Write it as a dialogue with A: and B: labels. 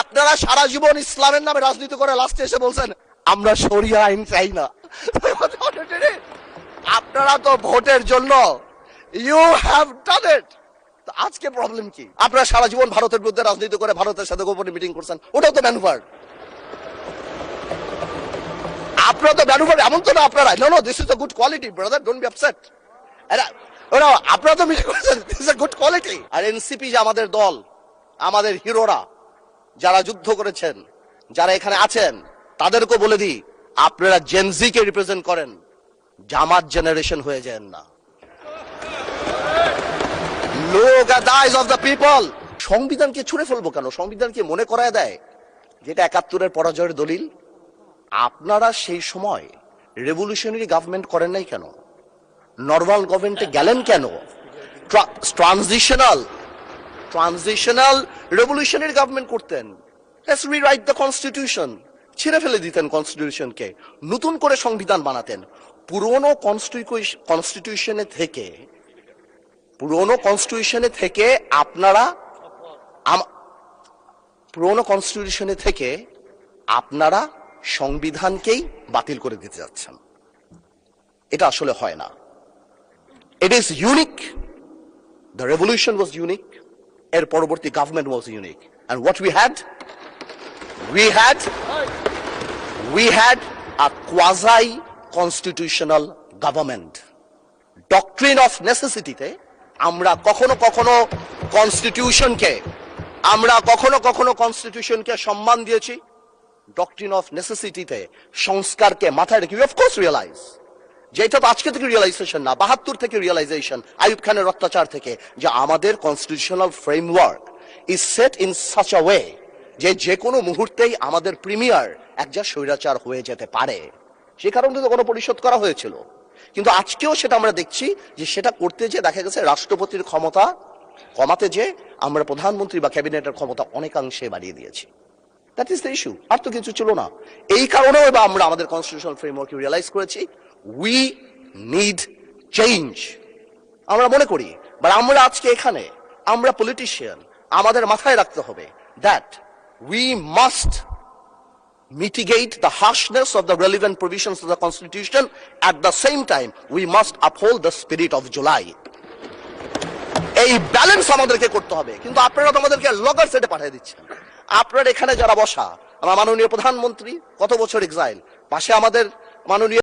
A: আপনারা সারা জীবন ইসলামের নামে রাজনীতি করে লাস্টে এসে বলছেন আমরা শরিয়া আইন চাই না। আপনারা তো ভোটের জন্য ইউ হ্যাভ ডান ইট। আজকে প্রবলেম কি? আপনারা সারা জীবন ভারতের বিরুদ্ধে রাজনীতি করে ভারতের সাথে গোপনে মিটিং করছেন, ওটাও তো ম্যানুভার। আপনারা তো ম্যানুভার, এমন তো না আপনারা no this is a good quality brother, don't be upset. আপনারা তো মিটিং করেছেন, this is a good quality. আর এনসিপি যে আমাদের দল, আমাদের হিরোরা যারা যুদ্ধ করেছেন, যারা এখানে আছেন, তাদেরকে বলে দিই আপনারা জেনজি কে রিপ্রেজেন্ট করেন, জামাত জেনারেশন হয়ে যান না। Look at the eyes of the people. সংবিধানকে ছুঁড়ে ফেলবো কেন? সংবিধানকে মনে করায় দেয় যেটা ৭১-এর পরাজয়ের দলিল। আপনারা সেই সময় রেভলিউশনারি গভর্নমেন্ট করেন নাই কেন? নর্মাল গভর্নমেন্টে গেলেন কেন? ট্রানজিশনাল রেভলিউশনারি গভর্নমেন্ট করতেন। লেটস রিরাইট দ্য কনস্টিটিউশন, ছিঁড়ে ফেলে দিতেন কনস্টিটিউশনকে, নতুন করে সংবিধান বানাতেন। পুরনো কনস্টিটিউশনে থেকে আপনারা সংবিধানকেই বাতিল করে দিতে যাচ্ছেন। এটা আসলে হয় না। It is unique, the revolution was unique, এর পরবর্তী government was unique. And what we had a quasi constitutional government. Doctrine of নেসেসিটিতে আমরা কখনো কনস্টিটিউশনকে সম্মান দিয়েছি। ডক্ট্রিন অফ নেসেসিটিতে সংস্কারকে মাথায় রেখে অফ কোর্স রিয়েলাইজ, যেটা তো আজকে থেকে রিয়েলাইজেশন না, ৭২ থেকে রিয়েলাইজেশন, আইয়ুব খানের অত্যাচার থেকে, যে আমাদের constitutional framework is set in such a way যে কোনো মুহূর্তেই আমাদের প্রিমিয়ার একজন স্বৈরাচার হয়ে যেতে পারে। সে কারণে তো গণপরিষদ করা হয়েছিল। কিন্তু আজকেও সেটা আমরা দেখছি যে সেটা করতে যে দেখা গেছে রাষ্ট্রপতির ক্ষমতা কমাতে যে আমরা প্রধানমন্ত্রী বা ক্যাবিনেটের ক্ষমতা অনেকাংশে বাড়িয়ে দিয়েছি। দ্যাট ইজ দ্য ইস্যু, আর তো কিছু ছিল না। এই কারণেও এবার আমরা আমাদের কনস্টিটিউশনাল ফ্রেমওয়ার্কে রিয়েলাইজ করেছি উই নিড চেঞ্জ। আমরা মনে করি, বাট আমরা আজকে এখানে, আমরা পলিটিশিয়ান, আমাদের মাথায় রাখতে হবে that we must mitigate the harshness of the relevant provisions of the Constitution. At the same time, we must uphold the spirit of July. এই ব্যালেন্স আমাদেরকে করতে হবে। কিন্তু আপনারা তো আমাদেরকে লগর সেটে পাঠিয়ে দিচ্ছেন। আপনারা এখানে যারা বসা, আমার মাননীয় প্রধানমন্ত্রী কত বছর এক্সাইল, পাশে আমাদের মাননীয়